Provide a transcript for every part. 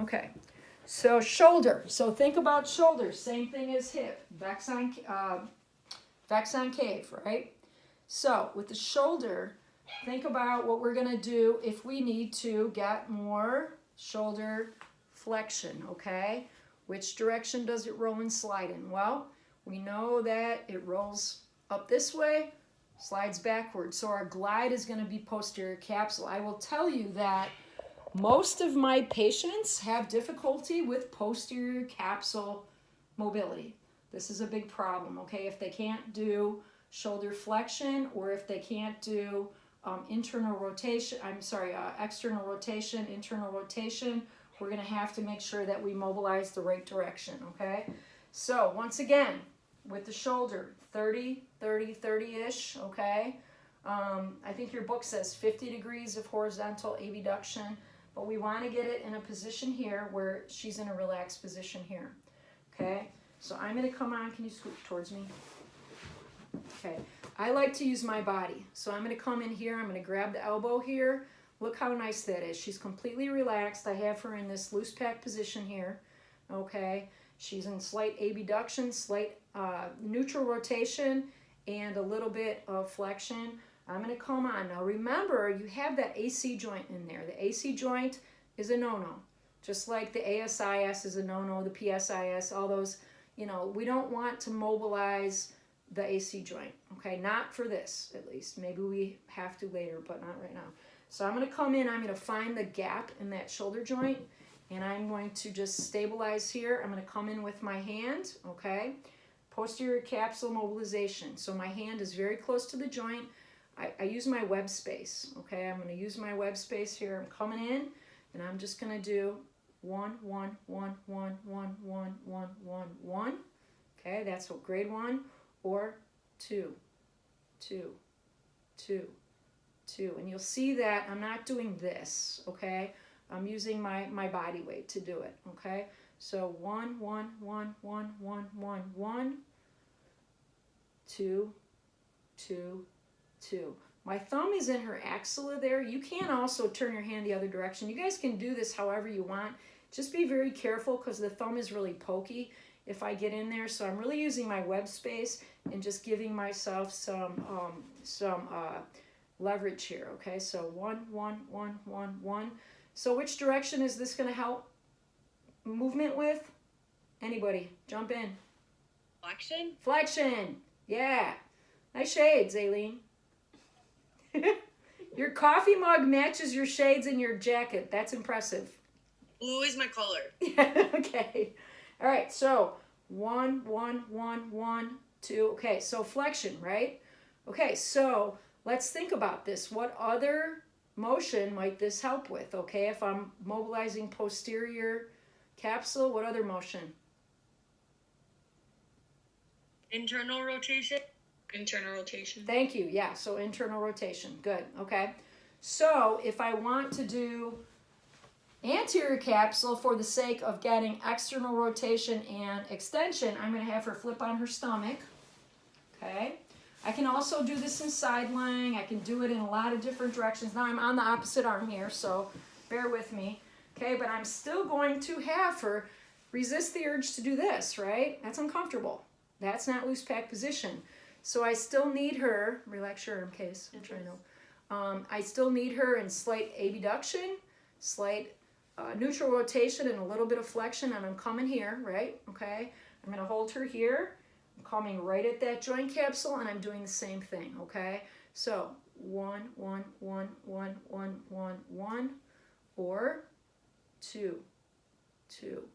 Okay. So shoulder. So think about shoulder. Same thing as hip. Vexon cave, right? So with the shoulder, think about what we're going to do if we need to get more shoulder flexion, okay? Which direction does it roll and slide in? Well, we know that it rolls up this way, slides backwards. So our glide is going to be posterior capsule. I will tell you that most of my patients have difficulty with posterior capsule mobility. This is a big problem, okay? If they can't do shoulder flexion, or if they can't do external rotation, internal rotation, we're gonna have to make sure that we mobilize the right direction, okay? So once again, with the shoulder, 30, 30, 30-ish, okay? I think your book says 50 degrees of horizontal abduction, but we wanna get it in a position here where she's in a relaxed position here, okay? So I'm gonna come on, can you scoot towards me? Okay, I like to use my body. So I'm gonna come in here, I'm gonna grab the elbow here. Look how nice that is. She's completely relaxed. I have her in this loose pack position here, okay? She's in slight abduction, slight neutral rotation, and a little bit of flexion. I'm gonna come on. Now remember, you have that AC joint in there. The AC joint is a no-no. Just like the ASIS is a no-no, the PSIS, all those, you know, we don't want to mobilize the AC joint, okay? Not for this, at least. Maybe we have to later, but not right now. So I'm gonna come in, I'm gonna find the gap in that shoulder joint, and I'm going to just stabilize here. I'm gonna come in with my hand, okay? Posterior capsule mobilization. So my hand is very close to the joint. I use my web space, okay? I'm gonna use my web space here. I'm coming in, and I'm just gonna do 1, 1, 1, 1, 1, 1, 1, 1, 1. Okay, that's what grade 1. Or 2, 2, 2, 2. And you'll see that I'm not doing this, okay? I'm using my body weight to do it, okay? So 1, 1, 1, 1, 1, 1, 1, 2, 2, 2. My thumb is in her axilla there. You can also turn your hand the other direction. You guys can do this however you want. Just be very careful because the thumb is really pokey if I get in there. So I'm really using my web space and just giving myself some leverage here, okay? So 1, 1, 1, 1, 1. So which direction is this gonna help movement with? Anybody, jump in. Flexion? Flexion, yeah. Nice shades, Aileen. Your coffee mug matches your shades and your jacket. That's impressive. Blue is my color. Yeah, okay. All right, so 1, 1, 1, 1, 2. Okay, so flexion, right? Okay, so let's think about this. What other motion might this help with? Okay, if I'm mobilizing posterior capsule, what other motion? Internal rotation. Internal rotation. Thank you. Yeah, so internal rotation. Good. Okay. So if I want to do anterior capsule for the sake of getting external rotation and extension, I'm going to have her flip on her stomach. Okay. I can also do this in side lying. I can do it in a lot of different directions. Now I'm on the opposite arm here, so bear with me. Okay, but I'm still going to have her resist the urge to do this, right? That's uncomfortable. That's not loose pack position. So I still need her, relax your arm case, I'm trying to, I still need her in slight abduction, slight neutral rotation, and a little bit of flexion, and I'm coming here, right? Okay, I'm going to hold her here. I'm coming right at that joint capsule, and I'm doing the same thing, okay? So 1, 1, 1, 1, 1, 1, 1, or 2, 2,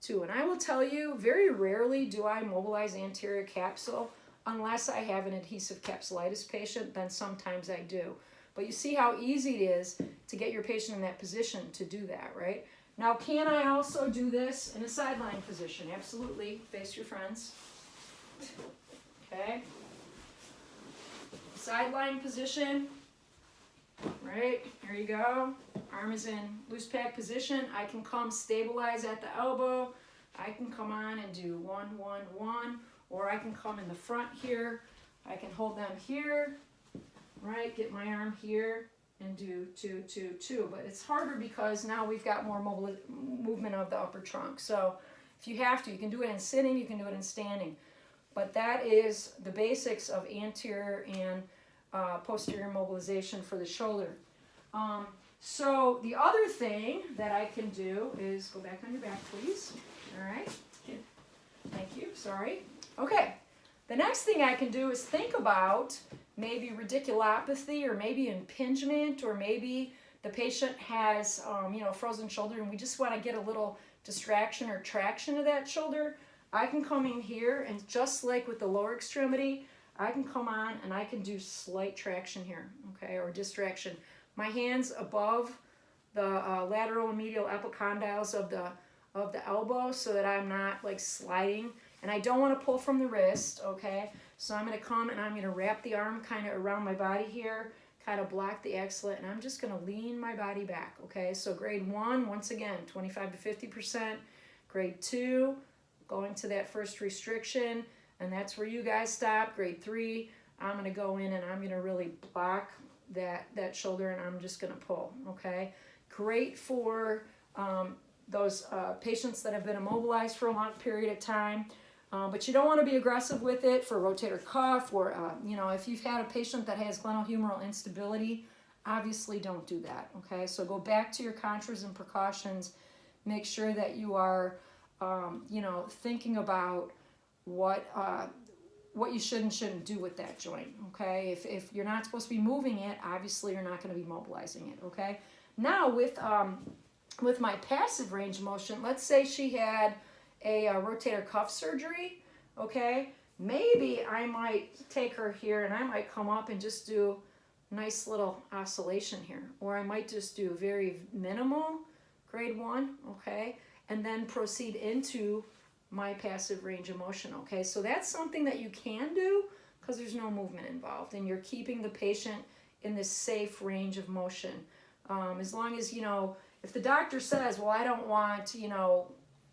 2. And I will tell you, very rarely do I mobilize anterior capsule unless I have an adhesive capsulitis patient, then sometimes I do. But you see how easy it is to get your patient in that position to do that, right? Now, can I also do this in a sideline position? Absolutely. Face your friends. Okay. Sideline position. Right, here you go. Arm is in loose pack position. I can come stabilize at the elbow. I can come on and do 1, 1, 1. Or I can come in the front here. I can hold them here, right? Get my arm here and do 2, 2, 2. But it's harder because now we've got more movement of the upper trunk. So if you have to, you can do it in sitting, you can do it in standing. But that is the basics of anterior and posterior mobilization for the shoulder. So the other thing that I can do is, go back on your back, please. All right. Thank you. Sorry. Okay. The next thing I can do is think about maybe radiculopathy or maybe impingement, or maybe the patient has, frozen shoulder and we just want to get a little distraction or traction of that shoulder. I can come in here and just like with the lower extremity, I can come on and I can do slight traction here, okay, or distraction. My hands above the lateral and medial epicondyles of the elbow so that I'm not like sliding. And I don't want to pull from the wrist, okay? So I'm going to come and I'm going to wrap the arm kind of around my body here, kind of block the axilla, and I'm just going to lean my body back, okay? So grade 1, once again, 25 to 50%. Grade 2, going to that first restriction, and that's where you guys stop. Grade 3, I'm going to go in and I'm going to really block that shoulder, and I'm just going to pull, okay? Great for those patients that have been immobilized for a long period of time. But you don't want to be aggressive with it for rotator cuff, or, if you've had a patient that has glenohumeral instability, obviously don't do that, okay? So go back to your contras and precautions. Make sure that you are, thinking about what you should and shouldn't do with that joint, okay? If you're not supposed to be moving it, obviously you're not going to be mobilizing it, okay? Now with my passive range of motion, let's say she had a rotator cuff surgery, okay? Maybe I might take her here and I might come up and just do a nice little oscillation here. Or I might just do very minimal, grade 1, okay? And then proceed into my passive range of motion, okay? So that's something that you can do because there's no movement involved and you're keeping the patient in this safe range of motion. As long as, if the doctor says, well, I don't want,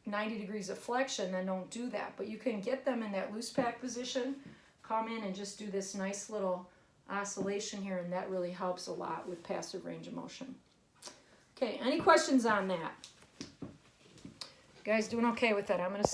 90 degrees of flexion, then don't do that. But you can get them in that loose pack position, come in and just do this nice little oscillation here, and that really helps a lot with passive range of motion. Okay, any questions on that? You guys doing okay with that? I'm going to